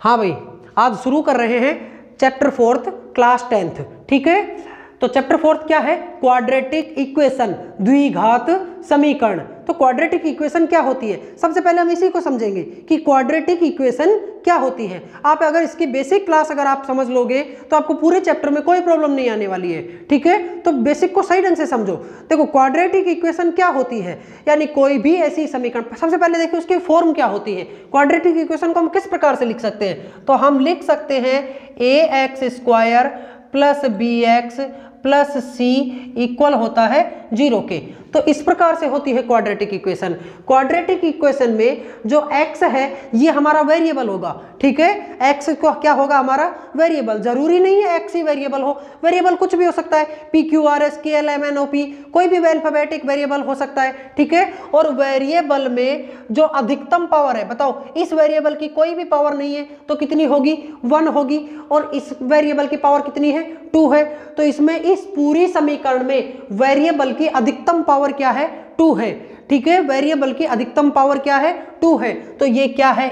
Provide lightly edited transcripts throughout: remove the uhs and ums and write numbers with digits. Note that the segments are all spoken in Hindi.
हाँ भाई, आज शुरू कर रहे हैं चैप्टर 4th क्लास 10th। ठीक है, तो चैप्टर 4th क्या है? क्वाड्रेटिक इक्वेशन, द्विघात समीकरण। तो क्वाड्रेटिक इक्वेशन क्या होती है, सबसे पहले हम इसी को समझेंगे कि क्वाड्रेटिक इक्वेशन क्या होती है। आप अगर इसकी बेसिक क्लास अगर आप समझ लोगे तो आपको पूरे चैप्टर में कोई प्रॉब्लम नहीं आने वाली है। ठीक है, तो बेसिक को सही ढंग से समझो। देखो क्वाड्रेटिक इक्वेशन क्या होती है, यानी कोई भी ऐसी समीकरण। सबसे पहले देखिए उसकी फॉर्म क्या होती है। क्वाड्रेटिक इक्वेशन को हम किस प्रकार से लिख सकते हैं? तो हम लिख सकते हैं ax² plus bx plus c equal होता है 0 के। तो इस प्रकार से होती है क्वाड्रेटिक इक्वेशन। क्वाड्रेटिक इक्वेशन में जो x है ये हमारा वेरिएबल होगा। ठीक है, x को क्या होगा? हमारा वेरिएबल। जरूरी नहीं है x ही वेरिएबल हो, वेरिएबल कुछ भी हो सकता है, p q r s k l m n o p, कोई भी अल्फाबेटिक वेरिएबल हो सकता है। ठीक है, और वेरिएबल में जो अधिकतम पावर है, बताओ इस वेरिएबल की कोई भी पावर नहीं है तो कितनी होगी? 1 होगी। और इस वेरिएबल की पावर कितनी है? 2 है। तो इसमें इस पूरी समीकरण में वेरिएबल की अधिकतम पावर क्या है? 2 है। ठीक है, वेरिएबल की अधिकतम पावर क्या है? 2 है। तो ये क्या है?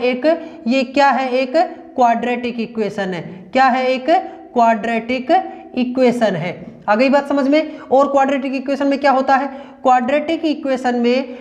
ये क्या है? एक क्वाड्रेटिक इक्वेशन है। क्या है? एक क्वाड्रेटिक इक्वेशन है। आ गई बात समझ में? और क्वाड्रेटिक इक्वेशन में क्या होता है? क्वाड्रेटिक इक्वेशन में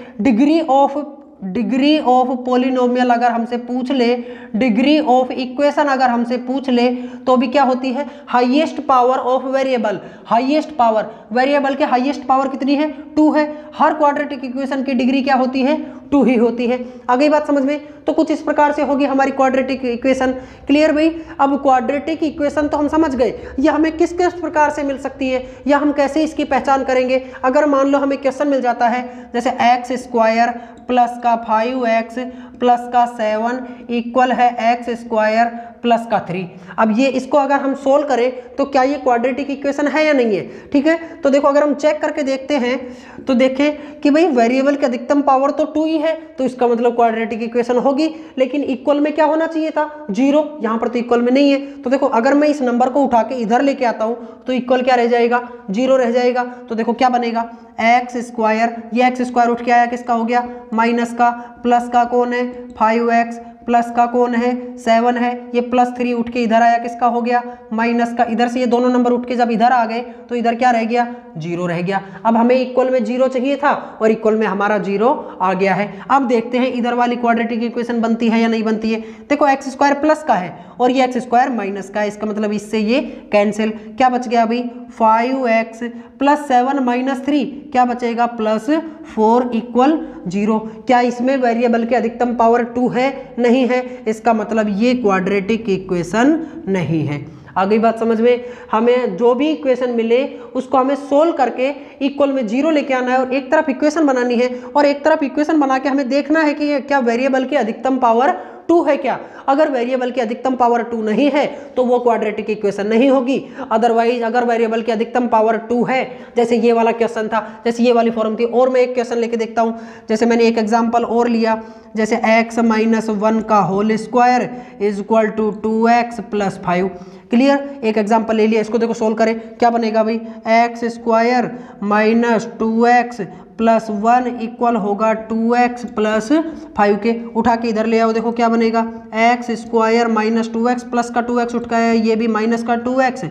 डिग्री ऑफ पॉलिनोमियल अगर हमसे पूछ ले, डिग्री ऑफ इक्वेशन अगर हमसे पूछ ले तो भी क्या होती है? Highest power of variable. Highest power, variable के हाईएस्ट पावर कितनी है? 2 है। हर क्वाड्रेटिक इक्वेशन की डिग्री क्या होती है? 2 ही होती है। आ गई बात समझ में? तो कुछ इस प्रकार से होगी हमारी क्वाड्रेटिक इक्वेशन। क्लियर भाई? अब क्वाड्रेटिक इक्वेशन तो हम समझ गए, यह हमें किस किस प्रकार से मिल सकती है या हम कैसे इसकी पहचान करेंगे। अगर मान लो हमें क्वेश्चन मिल जाता है जैसे x² प्लस का 5x प्लस का 7 इक्वल है x² प्लस का 3। अब ये इसको अगर हम सोल्व करें तो क्या ये क्वाड्रेटिक इक्वेशन है या नहीं है? ठीक है, तो देखो अगर हम चेक करके देखते हैं तो देखें कि भाई वेरिएबल की अधिकतम पावर तो 2 ही है, तो इसका मतलब क्वाड्रेटिक इक्वेशन होगी। लेकिन इक्वल में क्या होना चाहिए था? 0। यहाँ पर तो इक्वल में नहीं है। तो देखो अगर मैं इस नंबर को उठा के इधर लेके आता हूँ तो इक्वल क्या रह जाएगा? 0 रह जाएगा। तो देखो क्या बनेगा? x², ये x² उठ के आया, किसका हो गया? माइनस का। प्लस का कौन है? 5x प्लस का कौन है? 7 है। ये प्लस 3 उठ के इधर आया, किसका हो गया? माइनस का। इधर से ये दोनों नंबर उठ के जब इधर आ गए तो इधर क्या रह गया? 0 रह गया। अब हमें इक्वल में 0 चाहिए था और इक्वल में हमारा 0 आ गया है। अब देखते हैं इधर वाली क्वाड्रेटिक इक्वेशन बनती है या नहीं बनती है। देखो x² प्लस का है और ये x² माइनस का है, इसका मतलब इससे ये कैंसिल। क्या बच गया अभी? 5x प्लस 7 माइनस 3 क्या बचेगा? Plus 4 equal 0। क्या इसमें वेरिएबल की अधिकतम पावर 2 है? नहीं है। इसका मतलब ये क्वाड्रेटिक इक्वेशन नहीं है। आ गई बात समझ में? हमें जो भी इक्वेशन मिले उसको हमें सोल्व करके इक्वल में 0 लेके आना है और एक तरफ इक्वेशन बनानी है और एक तरफ इक्वेशन बना के हमें देखना है कि क्या वेरिएबल की अधिकतम पावर 2 है क्या। अगर वेरिएबल की अधिकतम पावर 2 नहीं है तो वो क्वाड्रेटिक इक्वेशन नहीं होगी। अदरवाइज अगर वेरिएबल की अधिकतम पावर 2 है, जैसे ये वाला क्वेश्चन था, जैसे ये वाली फॉर्म थी, और मैं एक क्वेश्चन लेके देखता हूँ। जैसे मैंने एक एग्जांपल और लिया, जैसे x - 1 का whole square is equal to 2x plus 5। Clear? एक एग्जांपल ले लिया, इसको देखो सोल्व करें। क्या बनेगा भाई? x² minus 2x plus 1 equal होगा 2x प्लस 5 के। उठा के इधर ले आओ, देखो क्या बनेगा? x² माइनस 2x प्लस का 2x उठ के आया, ये भी माइनस का 2x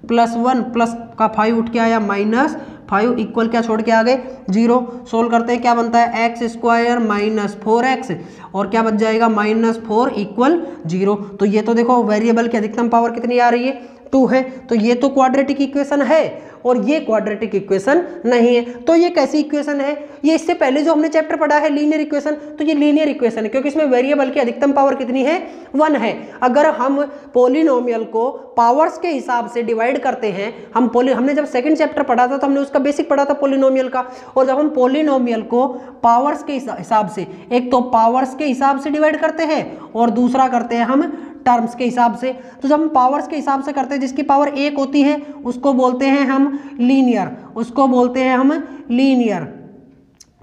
प्लस 1 प्लस का 5 उठ के आया, माइनस 5 इक्वल क्या छोड़ के आ गए? 0। सोल्व करते हैं, क्या बनता है? x² माइनस 4x और क्या बच जाएगा? Minus 4 equal 0। तो ये तो देखो वेरिएबल की अधिकतम पावर कितनी आ रही है? 2 है। तो ये तो क्वाड्रेटिक इक्वेशन है और ये क्वाड्रेटिक इक्वेशन नहीं है। तो ये कैसी इक्वेशन है? ये इससे पहले जो हमने चैप्टर पढ़ा है लीनियर इक्वेशन, तो ये लीनियर इक्वेशन है क्योंकि इसमें वेरिएबल की अधिकतम पावर कितनी है? 1 है। अगर हम पॉलिनोमियल को पावर्स के हिसाब से डिवाइड करते हैं, हमने जब सेकंड चैप्टर पढ़ा था तो हमने उसका बेसिक पढ़ा था पॉलिनोमियल का। और जब हम पॉलिनोमियल को पावर्स के हिसाब से, एक तो पावर्स के हिसाब से डिवाइड करते हैं और दूसरा करते हैं हम टर्म्स के हिसाब से। तो जब हम पावर्स के हिसाब से करते हैं, जिसकी पावर 1 होती है उसको बोलते हैं हम लीनियर, उसको बोलते हैं हम लीनियर।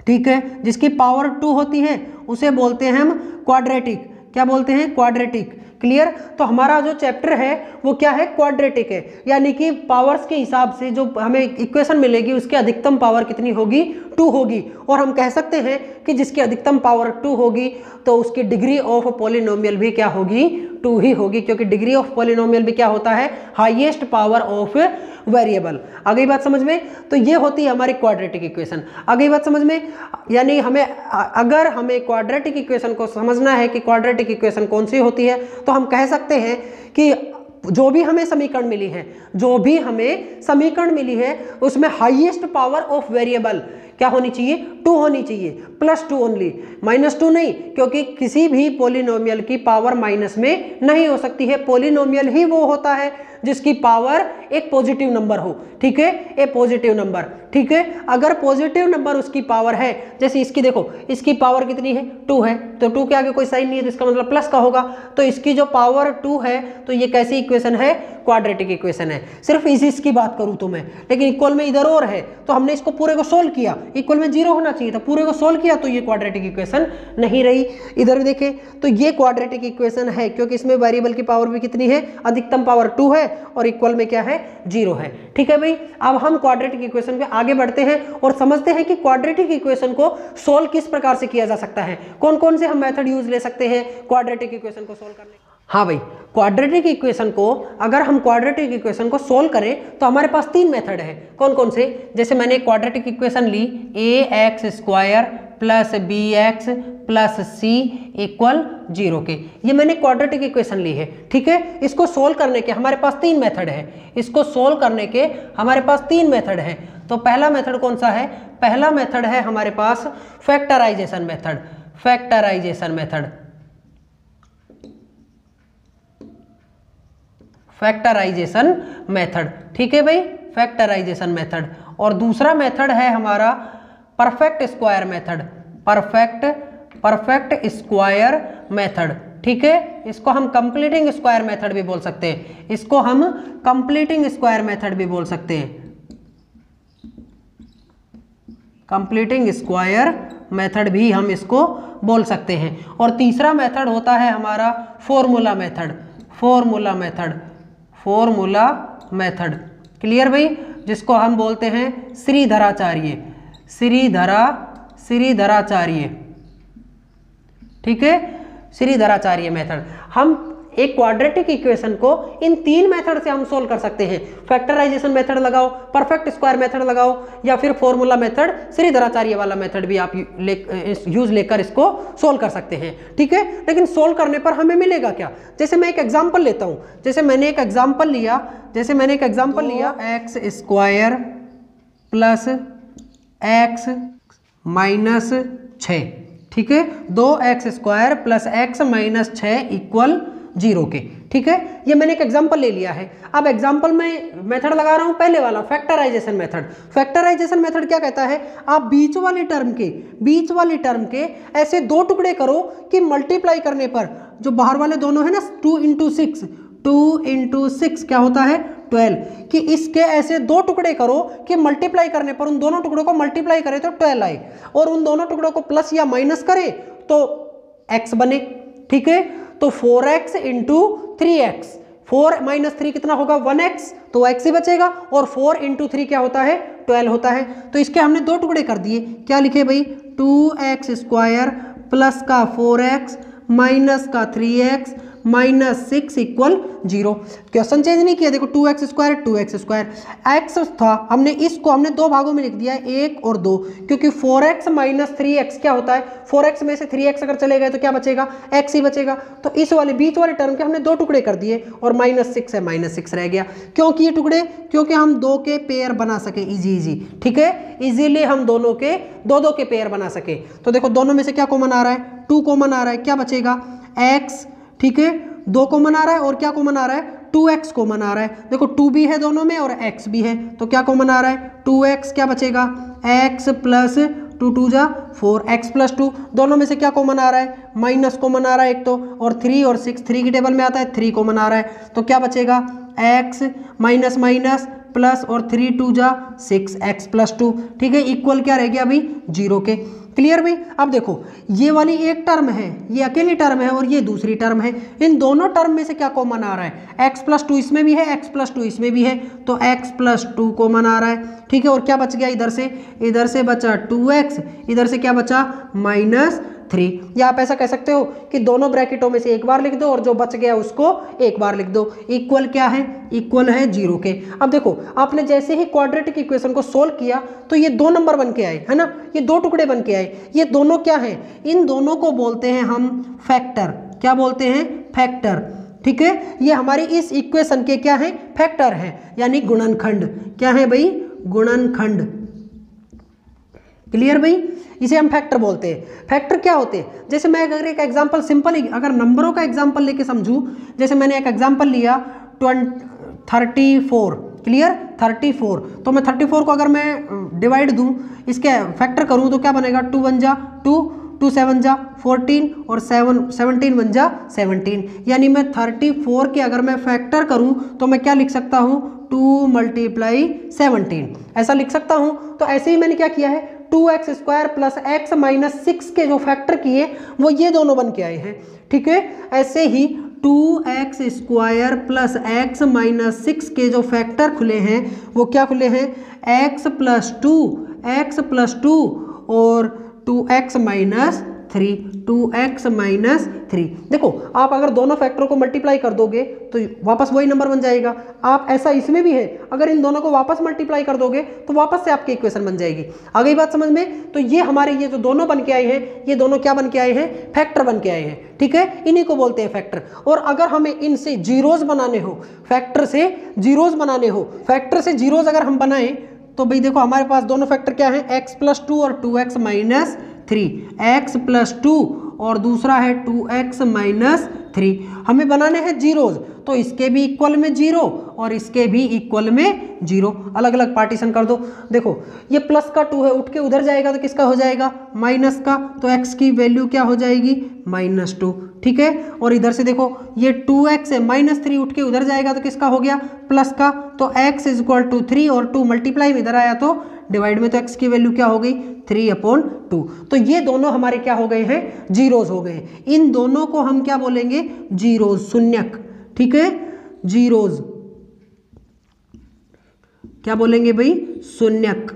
ठीक है, जिसकी पावर 2 होती है उसे बोलते हैं हम क्वाड्रेटिक। क्या बोलते हैं? क्वाड्रेटिक। क्लियर? तो हमारा जो चैप्टर है वो क्या है? क्वाड्रेटिक है। यानी कि पावर्स के हिसाब से जो हमें इक्वेशन मिलेगी उसकी अधिकतम पावर कितनी होगी? 2 होगी। और हम कह सकते हैं कि जिसकी अधिकतम पावर 2 होगी तो उसकी डिग्री ऑफ पॉलिनोमियल भी क्या होगी? 2 ही होगी, क्योंकि डिग्री ऑफ पॉलिनोमियल भी क्या होता है, हाईएस्ट पावर ऑफ वेरिएबल। आ गई बात समझ में? तो ये होती है हमारी क्वाड्रेटिक इक्वेशन। आ गई बात समझ में? यानी अगर हमें क्वाड्रेटिक इक्वेशन को समझना है कि क्वाड्रेटिक इक्वेशन कौन सी होती है, तो हम कह सकते हैं कि जो भी हमें समीकरण मिली है उसमें हाईएस्ट पावर ऑफ वेरिएबल क्या होनी चाहिए, 2 होनी चाहिए, +2 ओनली, -2 नहीं, क्योंकि किसी भी पॉलिनोमियल की पावर माइनस में नहीं हो सकती है। पॉलिनोमियल ही वो होता है जिसकी पावर एक पॉजिटिव नंबर हो, ठीक है, एक पॉजिटिव नंबर, ठीक है। अगर पॉजिटिव नंबर उसकी पावर है, जैसे इसकी देखो, इसकी पावर कितनी है, 2 है, तो 2 के आगे कोई साइन नहीं है, तो इसका मतलब प्लस का होगा, तो इसकी जो पावर 2 है, तो ये कैसी इक्वेशन है, क्वाड्रेटिक इक्वेशन है। सिर्फ इसकी बात करूं तो मैं, लेकिन इक्वल में इधर और है, तो हमने इसको पूरे को सोल्व किया, इक्वल में 0 होना चाहिए था, पूरे को सोल्व किया, तो ये क्वाड्रेटिक इक्वेशन नहीं रही। इधर देखें तो ये क्वाड्रेटिक इक्वेशन है, क्योंकि इसमें वेरिएबल की पावर भी कितनी है, अधिकतम पावर 2 है, और इक्वल में क्या है, 0 है, ठीक है भाई। अब हम क्वाड्रेटिक इक्वेशन पे आगे बढ़ते हैं और समझते हैं कि क्वाड्रेटिक इक्वेशन को सोल्व किस प्रकार से किया जा सकता है, कौन कौन से हम मेथड यूज ले सकते हैं क्वाड्रेटिक इक्वेशन को सोल्व करने। हाँ भाई, क्वाड्रेटिक इक्वेशन को अगर हम क्वाड्रेटिक इक्वेशन को सोल्व करें तो हमारे पास 3 मेथड है। कौन कौन से? जैसे मैंने क्वाड्रेटिक इक्वेशन ली, ax² + bx + c = 0 के, ये मैंने क्वाड्रेटिक इक्वेशन ली है, ठीक है। इसको सोल्व करने के हमारे पास 3 मेथड है, इसको सोल्व करने के हमारे पास 3 मेथड है। तो पहला मेथड कौन सा है? पहला मेथड है हमारे पास factorization method, factorization method, factorization method, ठीक है भाई, फैक्टराइजेशन मेथड। और दूसरा मेथड है हमारा perfect square method, perfect square method, ठीक है। इसको हम कंप्लीटिंग स्क्वायर मेथड भी बोल सकते हैं, इसको हम कंप्लीटिंग स्क्वायर मेथड भी बोल सकते हैं, कंप्लीटिंग स्क्वायर मेथड भी हम इसको बोल सकते हैं। और तीसरा मेथड होता है हमारा formula method, formula method, formula method, clear भाई, जिसको हम बोलते हैं श्रीधराचार्य, श्रीधराचार्य, ठीक है, श्रीधराचार्य मेथड। हम एक क्वाड्रेटिक इक्वेशन को इन 3 मेथड से हम सोल्व कर सकते हैं। फैक्टराइजेशन मेथड लगाओ, परफेक्ट स्क्वायर मेथड लगाओ, या फिर फॉर्मूला मेथड, श्रीधराचार्य वाला मेथड भी आप यूज लेकर इसको सोल्व कर सकते हैं, ठीक है। लेकिन सोल्व करने पर हमें मिलेगा क्या? जैसे मैं एक एग्जांपल लेता हूं, जैसे मैंने एक एग्जांपल लिया, x² + x - 6, ठीक है, 2x² + x - 6 = 0 के, ठीक है। ये मैंने एक एग्जांपल ले लिया है। अब एग्जांपल में मेथड लगा रहा हूं पहले वाला फैक्टराइजेशन मेथड। फैक्टराइजेशन मेथड क्या कहता है? आप बीच वाली टर्म के ऐसे 2 टुकड़े करो कि मल्टीप्लाई करने पर जो बाहर वाले दोनों है ना, 2 × 6 क्या होता है, 12, कि इसके ऐसे 2 टुकड़े करो कि मल्टीप्लाई करने पर उन दोनों टुकड़ों को मल्टीप्लाई करें तो 12 आए, और उन दोनों टुकड़ों को प्लस या माइनस करें तो x बने, ठीक है। तो 4x × 3x, 4 - 3 कितना होगा, 1x, तो x ही बचेगा, और 4 × 3 क्या होता है, 12 होता है। तो इसके हमने 2 टुकड़े कर दिए, क्या लिखे भाई, 2x² प्लस का 4x माइनस का 3x -6 = 0। क्वेश्चन चेंज नहीं किया, देखो 2x², x था, हमने 2 भागों में लिख दिया, 1 और 2, क्योंकि 4x - 3x क्या होता है, 4x में से 3x अगर चले गए तो क्या बचेगा, x ही बचेगा। तो इस वाले बीच वाले टर्म के हमने 2 टुकड़े कर दिए, और -6 है, -6 रह गया। क्योंकि ये टुकड़े, क्योंकि हम 2 के पेयर बना सके, इजी, ठीक है, इजीली हम दोनों के 2 के पेयर बना सके। तो देखो दोनों में से क्या कॉमन आ रहा है, 2 कॉमन आ रहा है, क्या बचेगा, x, ठीक है, 2 कॉमन आ रहा है, और क्या कॉमन आ रहा है, 2x कॉमन आ रहा है। देखो 2 भी है दोनों में और x भी है, तो क्या कॉमन आ रहा है, 2x, क्या बचेगा, x + 2 2 जा 4, x + 2, दोनों में से क्या कॉमन आ रहा है, माइनस कॉमन आ रहा है एक तो, और 3 और 6 3 की टेबल में आता है, 3 कॉमन आ रहा है, तो क्या बचेगा, x - प्लस और 3 2 जा 6, x + 2, ठीक है, इक्वल क्या रह गया अभी, 0 के। क्लियर भाई? अब देखो ये वाली एक टर्म है, ये अकेली टर्म है, और ये दूसरी टर्म है, इन दोनों टर्म में से क्या कॉमन आ रहा है, x + 2 इसमें भी है, x + 2 इसमें भी है, तो x + 2 कॉमन आ रहा है, ठीक है। और क्या बच गया, इधर से बचा 2x, इधर से क्या बचा, 3। या आप ऐसा कह सकते हो कि दोनों ब्रैकेटों में से एक बार लिख दो और जो बच गया उसको एक बार लिख दो। इक्वल क्या है, इक्वल है 0 के। अब देखो आपने जैसे ही क्वाड्रेटिक इक्वेशन को सोल्व किया तो ये 2 नंबर बन के आए, है ना, ये 2 टुकड़े बन के आए। ये दोनों क्या है, इन दोनों को बोलते हैं हम फैक्टर। क्या बोलते हैं, फैक्टर। ठीक है, ये हमारी इस इक्वेशन के क्या है, फैक्टर है, यानी गुणनखंड। क्या है भाई, गुणनखंड। क्लियर भाई, इसे हम फैक्टर बोलते हैं। फैक्टर क्या होते हैं, जैसे मैं अगर एक एग्जांपल सिंपल अगर नंबरों का एग्जांपल लेके समझूं, जैसे मैंने एक एग्जांपल लिया 34। क्लियर, 34। तो मैं 34 को अगर मैं डिवाइड दूं, इसके फैक्टर करूं तो क्या बनेगा, 2 1 जा 2, 2 7 जा 14 और 17 1 जा 17। यानी मैं 34 के अगर मैं फैक्टर करूं तो मैं क्या लिख सकता हूं, 2 × 17 ऐसा लिख सकता हूं। तो ऐसे ही मैंने क्या किया है, 2x² प्लस x माइनस 6 के जो फैक्टर किए वो ये दोनों बन के आए हैं। ठीक है, ऐसे ही 2x² प्लस x माइनस 6 के जो फैक्टर खुले हैं वो क्या खुले हैं, x प्लस 2 और 2x माइनस 3। देखो आप अगर दोनों फैक्टरों को मल्टीप्लाई कर दोगे तो वापस वही नंबर बन जाएगा। आप ऐसा इसमें भी है, अगर इन दोनों को वापस मल्टीप्लाई कर दोगे तो वापस से आपकी इक्वेशन बन जाएगी। आ गई बात समझ में। तो ये हमारे ये जो दोनों बन के आए हैं, ये दोनों क्या बन के आए हैं, फैक्टर बन के आए हैं। ठीक है, इन्हीं को बोलते हैं फैक्टर। और अगर हमें इनसे जीरोज बनाने हो, फैक्टर से जीरोज बनाने हो, फैक्टर से जीरोज अगर हम बनाएं तो भाई देखो हमारे पास दोनों फैक्टर क्या है, x प्लस 2 और 2x माइनस 3। x प्लस 2 और दूसरा है 2x माइनस 3। हमें बनाने हैं जीरोज, तो इसके भी इक्वल में 0 और इसके भी इक्वल में 0। अलग अलग पार्टीशन कर दो। देखो ये प्लस का 2 है, उठ के उधर जाएगा तो किसका हो जाएगा, माइनस का। तो x की वैल्यू क्या हो जाएगी, -2। ठीक है, और इधर से देखो ये 2x है, -3 उठ के उधर जाएगा तो किसका हो गया, प्लस का। तो x = 3 और 2 मल्टीप्लाई में इधर आया तो डिवाइड में, तो x की वैल्यू क्या हो गई, 3/2। तो ये दोनों हमारे क्या हो गए हैं, जीरोज हो गए। इन दोनों को हम क्या बोलेंगे, जीरोज, शून्यक। ठीक है, जीरोज क्या बोलेंगे भाई, शून्यक।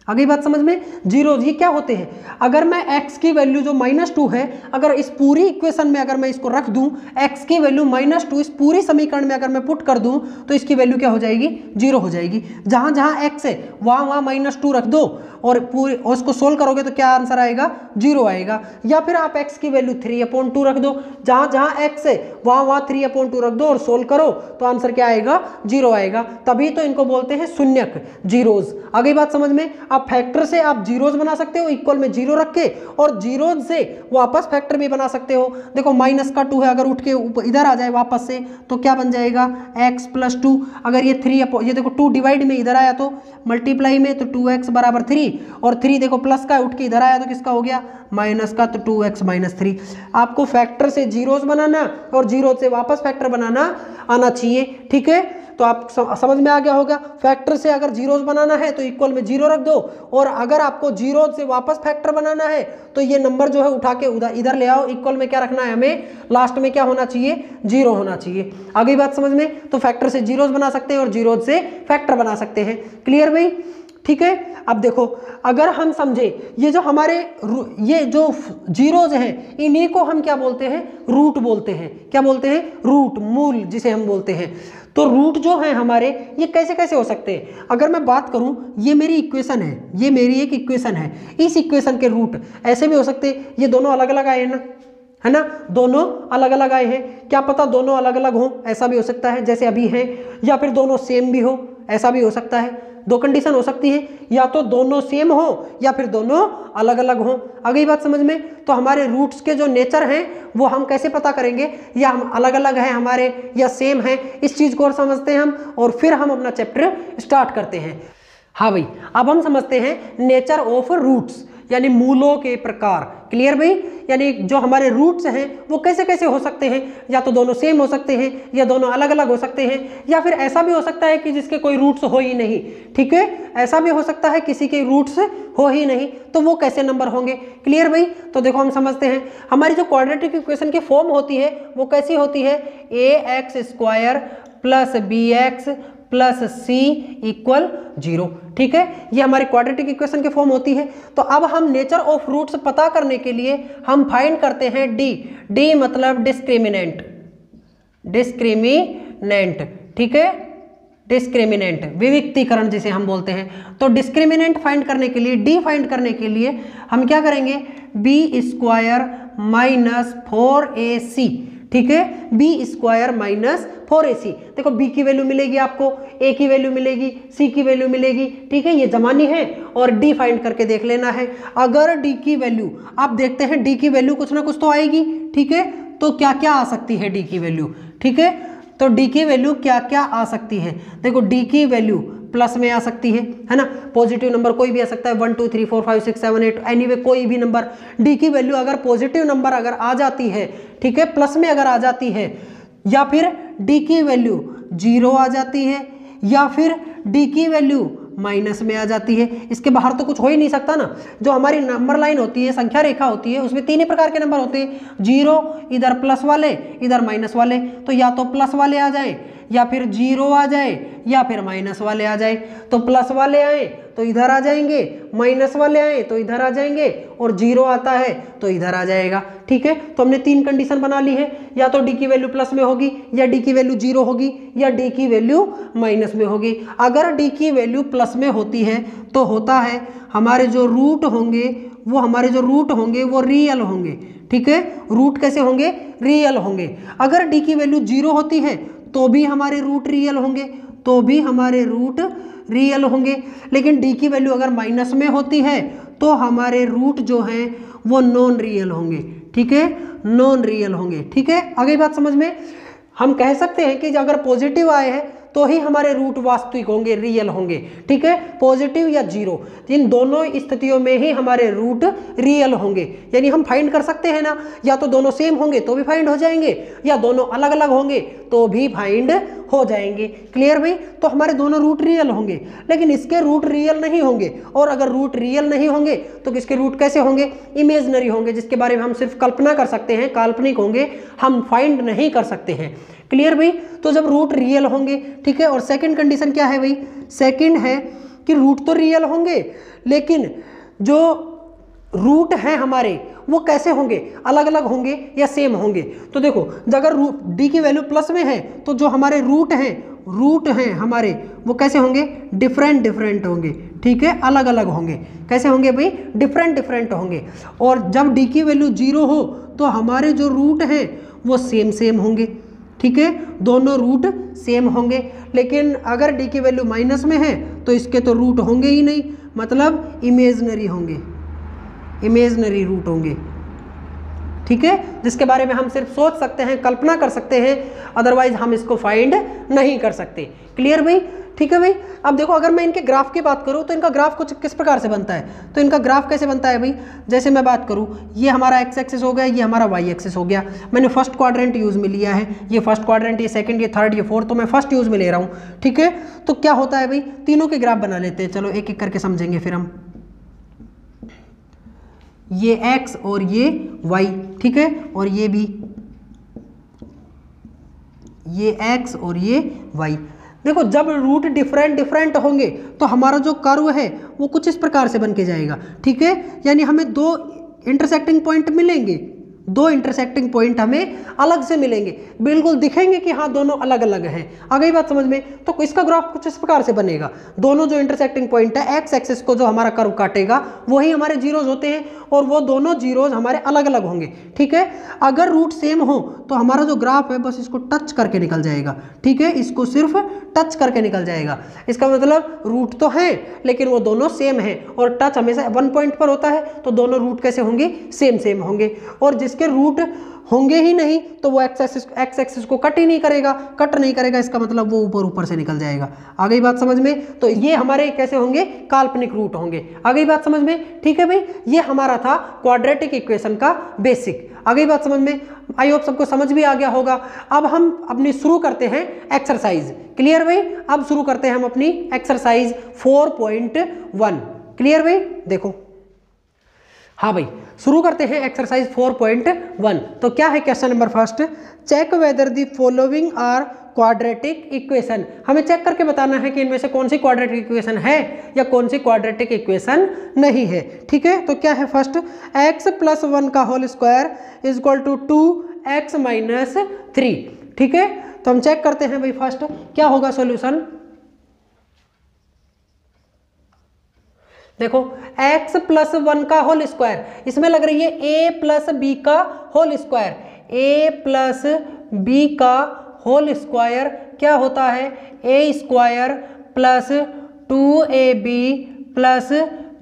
आ गई बात समझ में। जीरोज ये क्या होते हैं, अगर मैं x की वैल्यू जो -2 है, अगर इस पूरी इक्वेशन में अगर मैं इसको रख दूं, x की वैल्यू -2 इस पूरी समीकरण में अगर मैं पुट कर दूं तो इसकी वैल्यू क्या हो जाएगी, 0 हो जाएगी। जहां जहां x है वहां -2 रख दो और पूरे उसको सोल्व करोगे तो क्या आंसर आएगा, 0 आएगा। या फिर आप x की वैल्यू 3/2 रख दो, जहां जहां x है वहां 3/2 रख दो और सोल्व करो तो आंसर क्या आएगा, 0 आएगा। तभी तो इनको बोलते हैं शून्यक, जीरोज। आ गई बात समझ में। आप फैक्टर से आप जीरोज बना सकते हो, इक्वल में 0 रख के, और जीरोज से वापस फैक्टर भी बना सकते हो। देखो -2 है, अगर उठ के इधर आ जाए वापस से तो क्या बन जाएगा, x प्लस 2। अगर ये 3 ये देखो 2 डिवाइड में इधर आया तो मल्टीप्लाई में, तो 2x = 3 और 3 देखो प्लस का उठ के इधर आया तो किसका हो गया, माइनस का। तो 2x - 3। आपको फैक्टर से जीरोज बनाना और जीरो से वापस फैक्टर बनाना आना चाहिए। ठीक है, तो आप समझ में आ गया होगा। फैक्टर से अगर जीरोज बनाना है तो इक्वल में 0 रख दो, और अगर आपको जीरो से वापस फैक्टर बनाना है तो ये नंबर जो है उठा के इधर ले आओ। इक्वल में क्या रखना है हमें, लास्ट में क्या होना चाहिए, 0 होना चाहिए। आ गई बात समझ में। तो फैक्टर से जीरोज बना सकते हैं और जीरोज से फैक्टर बना सकते हैं। क्लियर भाई। ठीक है, अब देखो अगर हम समझे ये जो हमारे ये जो जीरोज हैं इन्हीं को हम क्या बोलते हैं, रूट बोलते हैं। क्या बोलते हैं, रूट, मूल जिसे हम बोलते हैं। तो रूट जो है हमारे ये कैसे कैसे हो सकते हैं। अगर मैं बात करूं, ये मेरी इक्वेशन है, ये मेरी एक इक्वेशन है, इस इक्वेशन के रूट ऐसे भी हो सकते हैं। ये दोनों अलग अलग आए हैं ना, है ना, दोनों अलग अलग आए हैं। क्या पता दोनों अलग अलग हो, ऐसा भी हो सकता है जैसे अभी है, या फिर दोनों सेम भी हो, ऐसा भी हो सकता है। 2 कंडीशन हो सकती है, या तो दोनों सेम हो या फिर दोनों अलग अलग हो। आ गई बात समझ में। तो हमारे रूट्स के जो नेचर हैं वो हम कैसे पता करेंगे, या हम अलग अलग हैं हमारे या सेम हैं, इस चीज को और समझते हैं हम, और फिर हम अपना चैप्टर स्टार्ट करते हैं। हाँ भाई, अब हम समझते हैं नेचर ऑफ रूट्स, यानी मूलों के प्रकार। क्लियर भाई, यानी जो हमारे रूट्स हैं वो कैसे कैसे हो सकते हैं, या तो दोनों सेम हो सकते हैं या दोनों अलग अलग हो सकते हैं, या फिर ऐसा भी हो सकता है कि जिसके कोई रूट्स हो ही नहीं। ठीक है, ऐसा भी हो सकता है किसी के रूट्स हो ही नहीं, तो वो कैसे नंबर होंगे। क्लियर भाई। तो देखो हम समझते हैं हमारी जो क्वाड्रेटिक इक्वेशन की फॉर्म होती है वो कैसी होती है, ax² + bx प्लस सी इक्वल 0। ठीक है, ये हमारी क्वाड्रेटिक इक्वेशन के फॉर्म होती है। तो अब हम नेचर ऑफ रूट्स पता करने के लिए हम फाइंड करते हैं डी। डी मतलब डिस्क्रिमिनेंट, डिस्क्रिमिनेंट। ठीक है, डिस्क्रिमिनेंट, विविक्तीकरण जिसे हम बोलते हैं। तो डिस्क्रिमिनेंट फाइंड करने के लिए, डी फाइंड करने के लिए हम क्या करेंगे, बी स्क्वायर माइनस 4ac। ठीक है, बी स्क्वायर माइनस 4ac। देखो बी की वैल्यू मिलेगी आपको, ए की वैल्यू मिलेगी, सी की वैल्यू मिलेगी। ठीक है, ये जमानी है और डी फाइंड करके देख लेना है। अगर डी की वैल्यू, आप देखते हैं डी की वैल्यू कुछ ना कुछ तो आएगी। ठीक है, तो क्या क्या आ सकती है डी की वैल्यू। ठीक है, तो डी की वैल्यू क्या क्या आ सकती है। देखो डी की वैल्यू प्लस में आ सकती है ना, पॉजिटिव नंबर कोई भी आ सकता है, 1 2 3 4 5 6 7 8 एनीवे कोई भी नंबर। डी की वैल्यू अगर पॉजिटिव नंबर अगर आ जाती है, ठीक है, प्लस में अगर आ जाती है, या फिर डी की वैल्यू 0 आ जाती है, या फिर डी की वैल्यू माइनस में आ जाती है, इसके बाहर तो कुछ हो ही नहीं सकता ना। जो हमारी नंबर लाइन होती है, संख्या रेखा होती है, उसमें 3 ही प्रकार के नंबर होते हैं, 0, इधर प्लस वाले, इधर माइनस वाले। तो या तो प्लस वाले आ जाए, या फिर 0 आ जाए, या फिर माइनस वाले आ जाए। तो प्लस वाले आए तो इधर आ जाएंगे, माइनस वाले आए तो इधर आ जाएंगे, और 0 आता है तो इधर आ जाएगा। ठीक है, तो हमने 3 कंडीशन बना ली है, या तो डी की वैल्यू प्लस में होगी, या डी की वैल्यू 0 होगी, या डी की वैल्यू माइनस में होगी। अगर डी की वैल्यू प्लस में होती है तो होता है हमारे जो रूट होंगे वो रियल होंगे। ठीक है, रूट कैसे होंगे, रियल होंगे। अगर डी की वैल्यू 0 होती है तो भी हमारे रूट रियल होंगे, तो भी हमारे रूट रियल होंगे। लेकिन डी की वैल्यू अगर माइनस में होती है तो हमारे रूट जो हैं वो नॉन रियल होंगे। ठीक है, नॉन रियल होंगे। ठीक है, आगे बात समझ में। हम कह सकते हैं कि अगर पॉजिटिव आए हैं तो ही हमारे रूट वास्तविक होंगे, रियल होंगे। ठीक है, पॉजिटिव या 0, इन दोनों स्थितियों में ही हमारे रूट रियल होंगे। यानी हम फाइंड कर सकते हैं ना, या तो दोनों सेम होंगे तो भी फाइंड हो जाएंगे, या दोनों अलग अलग होंगे तो भी फाइंड हो जाएंगे। क्लियर भाई, तो हमारे दोनों रूट रियल होंगे, लेकिन इसके रूट रियल नहीं होंगे। और अगर रूट रियल नहीं होंगे तो किसके रूट कैसे होंगे, इमेजिनरी होंगे, जिसके बारे में हम सिर्फ कल्पना कर सकते हैं, काल्पनिक होंगे, हम फाइंड नहीं कर सकते हैं। क्लियर भाई, तो जब रूट रियल होंगे, ठीक है। और सेकंड कंडीशन क्या है भाई, सेकंड है कि रूट तो रियल होंगे, लेकिन जो रूट हैं हमारे वो कैसे होंगे, अलग अलग होंगे या सेम होंगे। तो देखो अगर डी की वैल्यू प्लस में है तो जो हमारे रूट हैं हमारे वो कैसे होंगे, डिफरेंट डिफरेंट होंगे। ठीक है, अलग अलग होंगे। कैसे होंगे भाई, डिफरेंट डिफरेंट होंगे। और जब डी की वैल्यू 0 हो तो हमारे जो रूट हैं वो सेम सेम होंगे। ठीक है, दोनों रूट सेम होंगे। लेकिन अगर डी की वैल्यू माइनस में है तो इसके तो रूट होंगे ही नहीं, मतलब इमेजिनरी होंगे, इमेजिनरी रूट होंगे। ठीक है, जिसके बारे में हम सिर्फ सोच सकते हैं, कल्पना कर सकते हैं, अदरवाइज हम इसको फाइंड नहीं कर सकते। क्लियर भाई, ठीक है भाई। अब देखो अगर मैं इनके ग्राफ की बात करूं तो इनका ग्राफ कुछ किस प्रकार से बनता है। तो इनका ग्राफ कैसे बनता है भाई, जैसे मैं बात करूं, ये हमारा एक्स एक्सिस हो गया, ये हमारा वाई एक्सिस हो गया। मैंने फर्स्ट क्वाड्रेंट यूज में लिया है, ये फर्स्ट क्वाड्रेंट, ये सेकंड, ये थर्ड, ये फोर्थ, तो मैं फर्स्ट यूज में ले रहा हूं। ठीक है, तो क्या होता है भाई, तीनों के ग्राफ बना लेते हैं। चलो एक एक करके समझेंगे फिर हम। ये x और ये y, ठीक है, और ये भी ये x और ये y। देखो जब रूट डिफरेंट डिफरेंट होंगे तो हमारा जो कर्व है वो कुछ इस प्रकार से बन के जाएगा। ठीक है, यानी हमें दो इंटरसेक्टिंग पॉइंट मिलेंगे, दो इंटरसेक्टिंग पॉइंट हमें अलग से मिलेंगे, बिल्कुल दिखेंगे कि हाँ दोनों अलग अलग हैं। आ गई बात समझ में। तो इसका ग्राफ कुछ इस प्रकार से बनेगा, दोनों जो इंटरसेक्टिंग पॉइंट है, एक्स एक्सिस को जो हमारा कर्व काटेगा वही हमारे जीरोज होते हैं, और वो दोनों जीरोज हमारे अलग अलग होंगे। ठीक है, अगर रूट सेम हो तो हमारा जो ग्राफ है बस इसको टच करके निकल जाएगा। ठीक है, इसको सिर्फ टच करके निकल जाएगा। इसका मतलब रूट तो है लेकिन वो दोनों सेम है, और टच हमेशा 1 पॉइंट पर होता है, तो दोनों रूट कैसे होंगे, सेम सेम होंगे। और जिसके रूट होंगे ही नहीं तो वो एक्स एक्सिस को कट ही नहीं करेगा, कट नहीं करेगा, इसका मतलब वो ऊपर ऊपर से निकल जाएगा। आ गई बात समझ में। तो ये हमारे कैसे होंगे, काल्पनिक रूट होंगे। आ गई बात समझ में। ठीक है भाई, ये हमारा था क्वाड्रेटिक इक्वेशन का बेसिक। आ गई बात समझ में, आई होप सबको समझ भी आ गया होगा। अब हम अपनी शुरू करते हैं एक्सरसाइज। क्लियर भाई, अब शुरू करते हैं हम अपनी एक्सरसाइज 4.1। क्लियर भाई, देखो हाँ भाई शुरू करते हैं एक्सरसाइज 4.1। तो क्या है question number first, check whether the following are quadratic equation. हमें चेक करके बताना है कि इनमें से कौन सी क्वाड्रेटिक इक्वेशन है या कौन सी क्वाड्रेटिक इक्वेशन नहीं है। ठीक है, तो क्या है फर्स्ट, x + 1 का whole square is equal to 2x - 3। ठीक है, तो हम चेक करते हैं भाई फर्स्ट क्या होगा सॉल्यूशन। देखो x + 1 का होल स्क्वायर, इसमें लग रही है a + b का होल स्क्वायर। a + b का होल स्क्वायर क्या होता है, a² + 2ab +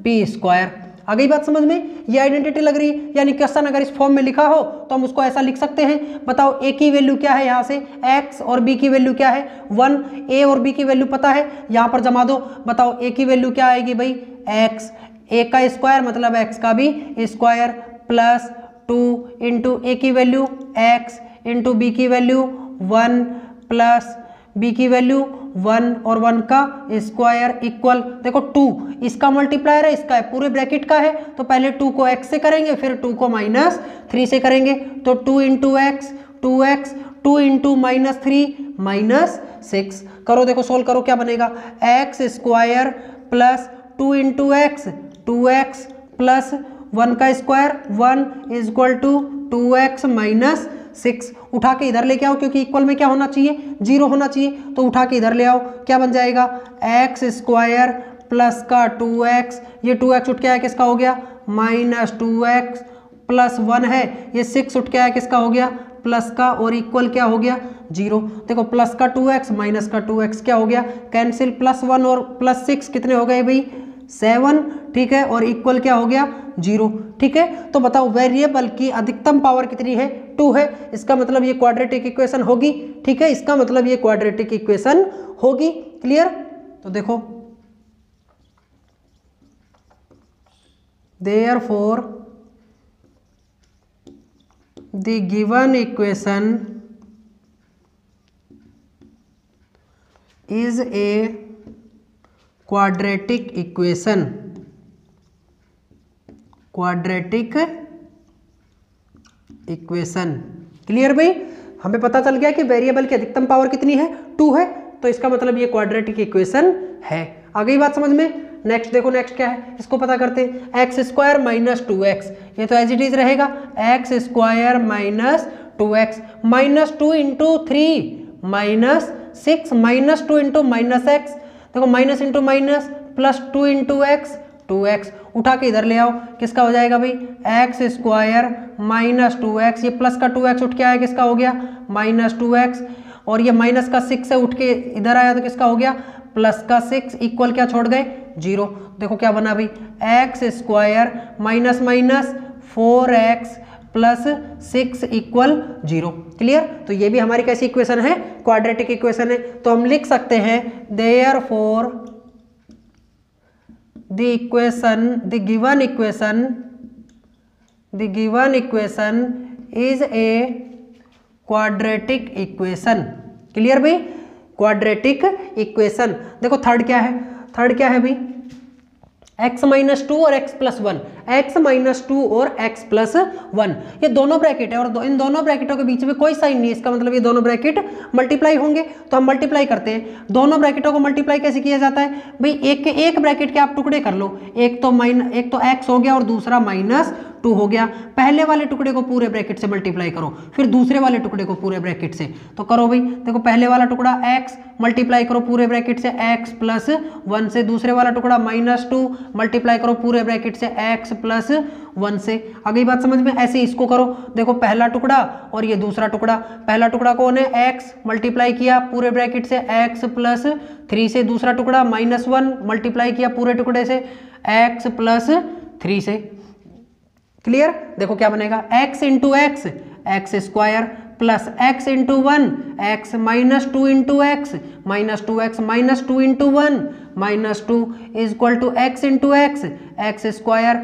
b²। आ गई बात समझ में, ये आइडेंटिटी लग रही है। यानी क्वेश्चन अगर इस फॉर्म में लिखा हो तो हम उसको ऐसा लिख सकते हैं। बताओ a की वैल्यू क्या है, यहाँ से x और b की वैल्यू क्या है 1, a और b की वैल्यू पता है, यहाँ पर जमा दो। बताओ a की वैल्यू क्या आएगी भाई x, a का स्क्वायर मतलब x का भी स्क्वायर प्लस 2 इंटू a की वैल्यू x इंटू b की वैल्यू 1 प्लस b की वैल्यू 1 और 1 का स्क्वायर इक्वल, देखो 2 इसका मल्टीप्लायर है, इसका है, पूरे ब्रैकेट का है, तो पहले 2 को x से करेंगे फिर 2 को -3 से करेंगे। तो 2 इंटू एक्स 2x, 2 इंटू -3 -6 करो। देखो सोल्व करो क्या बनेगा, x² plus 2 into x 2x plus 1 का square 1 is equal to 2x -6। उठा के इधर लेके आओ क्योंकि इक्वल में क्या होना चाहिए, 0 होना चाहिए, तो उठा के इधर ले आओ। क्या बन जाएगा, x² प्लस का 2x, ये 2x उठ के आया किसका हो गया -2x प्लस 1 है, ये 6 उठ के आया किसका हो गया प्लस का, और इक्वल क्या हो गया 0। देखो प्लस का 2x माइनस का 2x क्या हो गया कैंसिल, +1 और +6 कितने हो गए भाई 7। ठीक है, और इक्वल क्या हो गया 0। ठीक है, तो बताओ वेरिएबल की अधिकतम पावर कितनी है 2 है, इसका मतलब ये क्वाड्रेटिक इक्वेशन होगी। ठीक है, इसका मतलब ये क्वाड्रेटिक इक्वेशन होगी। क्लियर, तो देखो therefore the given equation is a quadratic equation. Quadratic equation clear भाई, हमें पता चल गया कि वेरिएबल की अधिकतम पावर कितनी है 2 है, तो इसका मतलब ये क्वाड्रेटिक इक्वेशन है। आ गई बात समझ में। नेक्स्ट देखो, नेक्स्ट क्या है इसको पता करते हैं, x² - 2x, ये तो एज इट इज रहेगा, x² - 2x -2 into 3 -6 -2 into -x, देखो minus into minus plus 2 into x 2x, उठा के इधर ले आओ किसका हो जाएगा भाई x² - 2x, ये प्लस का 2x उठ के आया किसका हो गया -2x, और ये माइनस का 6 से उठ के इधर आया तो किसका हो गया प्लस का 6, इक्वल क्या छोड़ गए 0। देखो क्या बना भाई x² - 4x plus 6 equal 0। Clear, तो ये भी हमारी कैसी इक्वेशन है क्वाड्रेटिक इक्वेशन है। तो हम लिख सकते हैं therefore the given equation is a quadratic equation. Clear भाई, क्वाड्रेटिक इक्वेशन। देखो थर्ड क्या है, थर्ड क्या है भाई x - 2 और x + 1, x - 2 और x + 1, ये दोनों ब्रैकेट है और इन दोनों ब्रैकेटों के बीच में कोई साइन नहीं है, इसका मतलब ये दोनों ब्रैकेट मल्टीप्लाई होंगे। तो हम मल्टीप्लाई करते हैं, दोनों ब्रैकेटों को मल्टीप्लाई कैसे किया जाता है भाई, एक ब्रैकेट के आप टुकड़े कर लो, एक तो x हो गया और दूसरा -2 हो गया। पहले वाले टुकड़े को पूरे ब्रैकेट से मल्टीप्लाई करो, फिर दूसरे वाले टुकड़े को पूरे ब्रैकेट से, तो करो भाई। देखो पहले वाला टुकड़ा x मल्टीप्लाई करो पूरे ब्रैकेट से x + 1 से, दूसरे वाला टुकड़ा -2 मल्टीप्लाई करो पूरे ब्रैकेट से x + 1 से। आ गई बात समझ में। ऐसे इसको करो, देखो पहला टुकड़ा और ये दूसरा टुकड़ा, पहला टुकड़ा कौन है x मल्टीप्लाई किया पूरे ब्रैकेट से x + 3 से, दूसरा टुकड़ा -1 मल्टीप्लाई किया पूरे टुकड़े से x + 3 से। क्लियर, देखो क्या बनेगा x into x x² plus x into 1 x -2 into x -2x -2 into 1 -2 is equal to x into x x²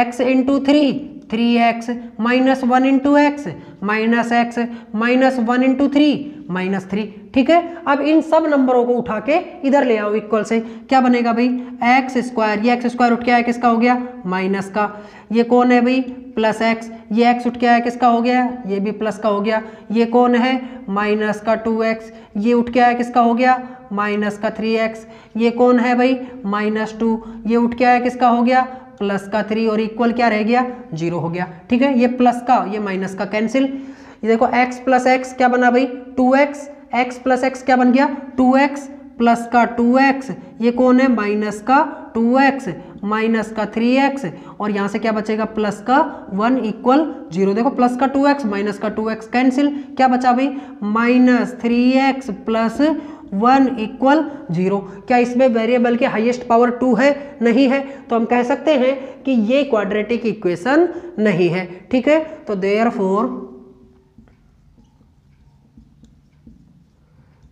x into 3 3x -1 into x -1 into 3 -3। ठीक है, अब इन सब नंबरों को उठा के इधर ले आओ इक्वल से, क्या बनेगा भाई एक्स स्क्वायर, ये एक्स स्क्वायर उठ के आया किसका हो गया माइनस का, ये कौन है भाई प्लस एक्स, ये एक्स उठ के आया किसका हो गया ये भी प्लस का हो गया, ये कौन है माइनस का 2x, ये उठ के आया किसका हो गया माइनस का 3x, ये कौन है भाई -2, ये उठ के आया किसका हो गया प्लस का 3 और इक्वल क्या रह गया 0 हो गया। ठीक है, ये प्लस का ये माइनस का कैंसिल, ये देखो x प्लस एक्स क्या बना भाई 2x, x प्लस एक्स क्या बन गया 2x प्लस का 2x, ये कौन है माइनस का 2x माइनस का 3x और यहाँ से क्या बचेगा प्लस का 1 इक्वल 0। देखो प्लस का 2x माइनस का 2x कैंसिल, क्या बचा भाई -3x प्लस 1 इक्वल 0। क्या इसमें वेरिएबल के हाईएस्ट पावर 2 है? नहीं है, तो हम कह सकते हैं कि ये क्वाड्रेटिक इक्वेशन नहीं है। ठीक है, तो therefore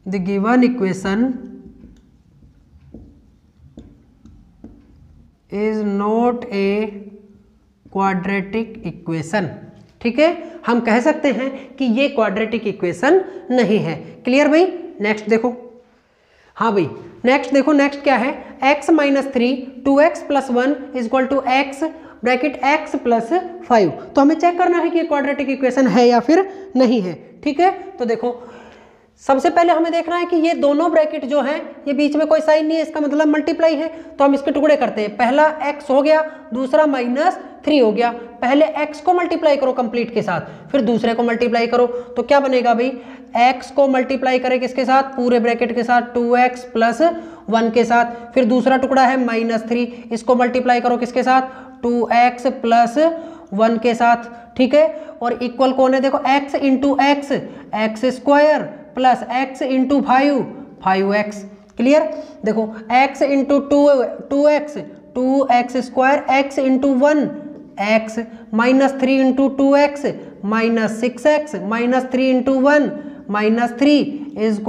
the given equation is not a quadratic equation. ठीक है, हम कह सकते हैं कि ये क्वाड्रेटिक इक्वेशन नहीं है। क्लियर भाई? नेक्स्ट देखो, हाँ भाई नेक्स्ट देखो, नेक्स्ट क्या है x - 3 2x + 1 = x bracket x + 5। तो हमें चेक करना है कि ये क्वाड्रेटिक इक्वेशन है या फिर नहीं है। ठीक है, तो देखो सबसे पहले हमें देखना है कि ये दोनों ब्रैकेट जो हैं ये बीच में कोई साइन नहीं है, इसका मतलब मल्टीप्लाई है। तो हम इसके टुकड़े करते हैं, पहला x हो गया, दूसरा -3 हो गया। पहले x को मल्टीप्लाई करो कंप्लीट के साथ, फिर दूसरे को मल्टीप्लाई करो, तो क्या बनेगा भाई x को मल्टीप्लाई करें किसके साथ पूरे ब्रैकेट के साथ 2x + 1 के साथ, फिर दूसरा टुकड़ा है -3, इसको मल्टीप्लाई करो किसके साथ 2x + 1 के साथ। ठीक है, और इक्वल कौन है देखो x × x x² plus x × 5 5x। Clear? देखो x × 2x 2x² x × 1 x -3 × 2x -6x -3 × 1 -3 =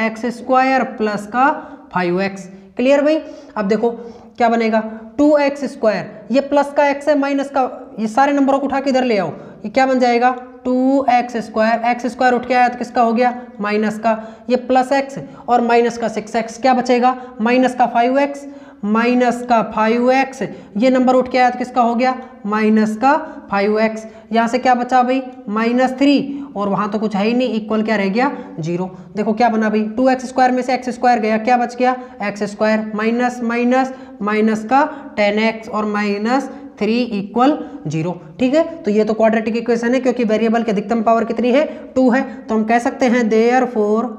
x² plus का 5x। क्लियर भाई? अब देखो क्या बनेगा 2x², ये प्लस का x है माइनस का, ये सारे नंबरों को उठा के इधर ले आओ, ये क्या बन जाएगा 2x², x² उठ के आया तो किसका हो गया माइनस का, ये प्लस x और माइनस का 6x, क्या बचेगा माइनस का 5x माइनस का 5x, ये नंबर उठ के आया तो किसका हो गया माइनस का 5x। यहाँ से क्या बचा भाई -3 और वहाँ तो कुछ है ही नहीं, इक्वल क्या रह गया 0। देखो क्या बना भाई 2x² में से x² गया, क्या बच गया x² माइनस माइनस माइनस का 10x और -3 = 0। ठीक है, तो ये तो क्वाड्रेटिक इक्वेशन है क्योंकि वेरिएबल की अधिकतम पावर कितनी है 2 है। तो हम कह सकते हैं therefore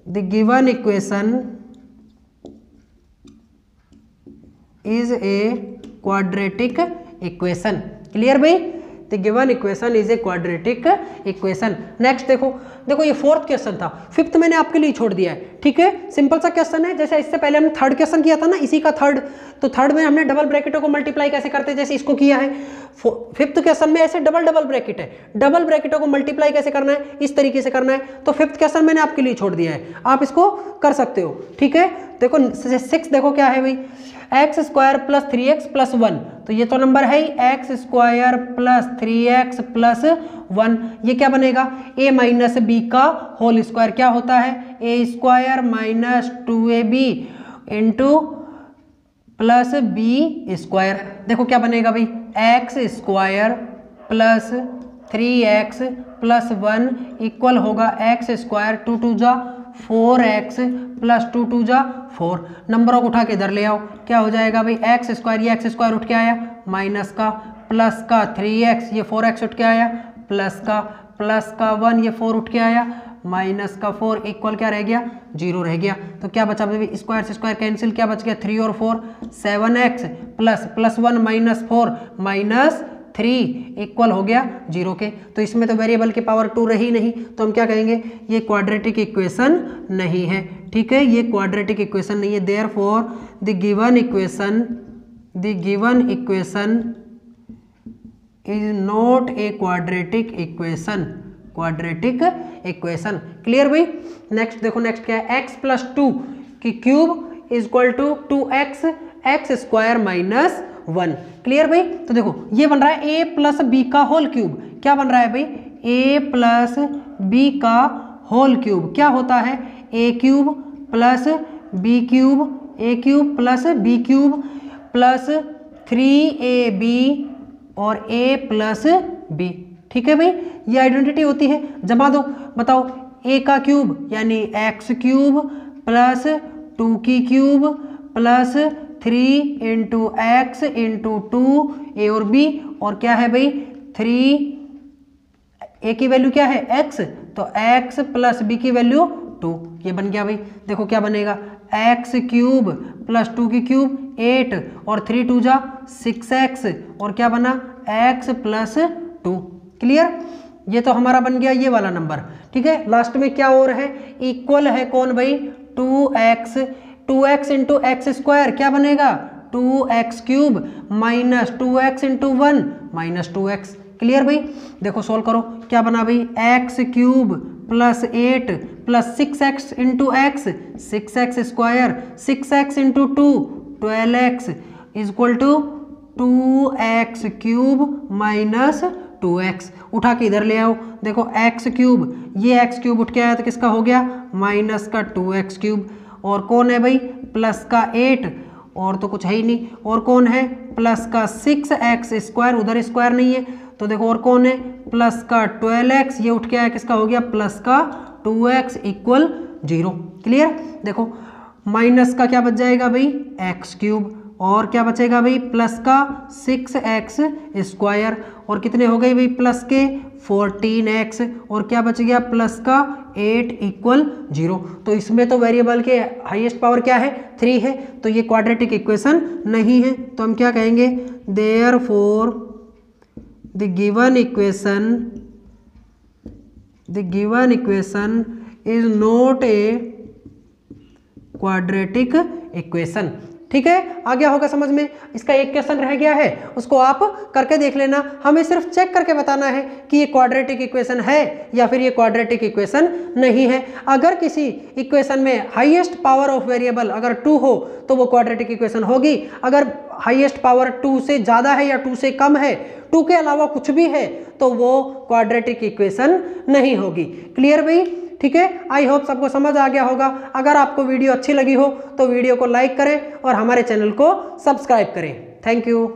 the given equation is a quadratic equation. Clear भाई? The given equation is a quadratic equation. Next देखो, देखो ये 4th क्वेश्चन था, 5th मैंने आपके लिए छोड़ दिया है। ठीक है, सिंपल सा क्वेश्चन है, जैसे इससे पहले हमने 3rd क्वेश्चन किया था ना, इसी का 3rd, तो 3rd में हमने डबल ब्रैकेटों को मल्टीप्लाई कैसे करते हैं जैसे इसको किया है। 5th क्वेश्चन में ऐसे डबल ब्रैकेट है, डबल ब्रैकेटों को मल्टीप्लाई कैसे करना है इस तरीके से करना है। तो 5th क्वेश्चन मैंने आपके लिए छोड़ दिया है, आप इसको कर सकते हो। ठीक है, देखो 6 देखो क्या है भाई x² + 3x + 1, तो ये तो नंबर है ही x² + 3x + 1, ये क्या बनेगा a - b का होल स्क्वायर, क्या होता है a² - 2ab + b²। देखो क्या बनेगा भाई x² + 3x + 1 इक्वल होगा x² 2 2 जा 4x + 2 2 जा 4। नंबरों को उठा के इधर ले आओ, क्या हो जाएगा भाई x², ये x² उठ के आया माइनस का, प्लस का 3x, ये 4x उठ के आया प्लस का 1, ये 4 उठ के आया माइनस का 4 इक्वल क्या रह गया 0 रह गया। तो क्या बचा भाई स्क्वायर से स्क्वायर कैंसिल, क्या बच गया 3 और 4 7x + 1 -4 -3 इक्वल हो गया 0 के। तो इसमें तो वेरिएबल की पावर 2 रही नहीं, तो हम क्या कहेंगे ये क्वाड्रेटिक इक्वेशन नहीं है। ठीक है, ये क्वाड्रेटिक इक्वेशन नहीं है। Therefore the given equation is not a quadratic equation. Clear भाई? नेक्स्ट देखो, नेक्स्ट क्या है x + 2 की क्यूब = 2x x² - 1। क्लियर भाई? तो देखो ये बन रहा है a + b का होल क्यूब, क्या बन रहा है भाई ए प्लस बी का होल क्यूब क्या होता है, a cube plus b cube, a cube plus b cube plus 3ab और a प्लस बी। ठीक है भाई, ये आइडेंटिटी होती है, जमा दो। बताओ a का क्यूब यानी x क्यूब प्लस 2 की cube plus 3 into x into 2 a और b, और क्या है भाई 3, a की वैल्यू क्या है x, तो x प्लस b की वैल्यू 2, ये बन गया भाई। देखो क्या बनेगा, x क्यूब प्लस 2 की क्यूब 8 और 3 2 जा 6x और क्या बना x प्लस 2। क्लियर, ये तो हमारा बन गया ये वाला नंबर। ठीक है, लास्ट में क्या और है, इक्वल है कौन भाई 2x इंटू एक्स स्क्वायर क्या बनेगा 2x cube minus 2x into 1 minus 2x। Clear भाई, देखो सोल्व करो क्या बना भाई, x cube plus 8 plus 6x into x 6x square 6x into 2 12x is equal to 2x cube minus 2x। उठा के इधर ले आओ, देखो x क्यूब, ये x क्यूब उठ के आया तो किसका हो गया माइनस का 2x क्यूब, और कौन है भाई प्लस का 8 और तो कुछ है ही नहीं, और कौन है प्लस का 6x स्क्वायर, उधर स्क्वायर नहीं है तो देखो, और कौन है प्लस का 12x, ये उठ के आया किसका हो गया प्लस का 2x इक्वल 0। क्लियर, देखो माइनस का क्या बच जाएगा भाई x क्यूब, और क्या बचेगा भाई प्लस का 6x स्क्वायर, और कितने हो गए भाई प्लस के 14x, और क्या बच गया प्लस का 8 इक्वल 0। तो इसमें तो वेरिएबल के हाईएस्ट पावर क्या है 3 है, तो ये क्वाड्रेटिक इक्वेशन नहीं है। तो हम क्या कहेंगे, therefore the given equation is not a quadratic equation. ठीक है, आ गया होगा समझ में। इसका एक क्वेश्चन रह गया है, उसको आप करके देख लेना, हमें सिर्फ चेक करके बताना है कि ये क्वाड्रेटिक इक्वेशन है या फिर ये क्वाड्रेटिक इक्वेशन नहीं है। अगर किसी इक्वेशन में हाईएस्ट पावर ऑफ वेरिएबल अगर 2 हो तो वो क्वाड्रेटिक इक्वेशन होगी, अगर हाईएस्ट पावर 2 से ज़्यादा है या 2 से कम है, 2 के अलावा कुछ भी है, तो वो क्वाड्रेटिक इक्वेशन नहीं होगी। क्लियर भाई, ठीक है, आई होप सबको समझ आ गया होगा। अगर आपको वीडियो अच्छी लगी हो तो वीडियो को लाइक करें और हमारे चैनल को सब्सक्राइब करें। Thank you.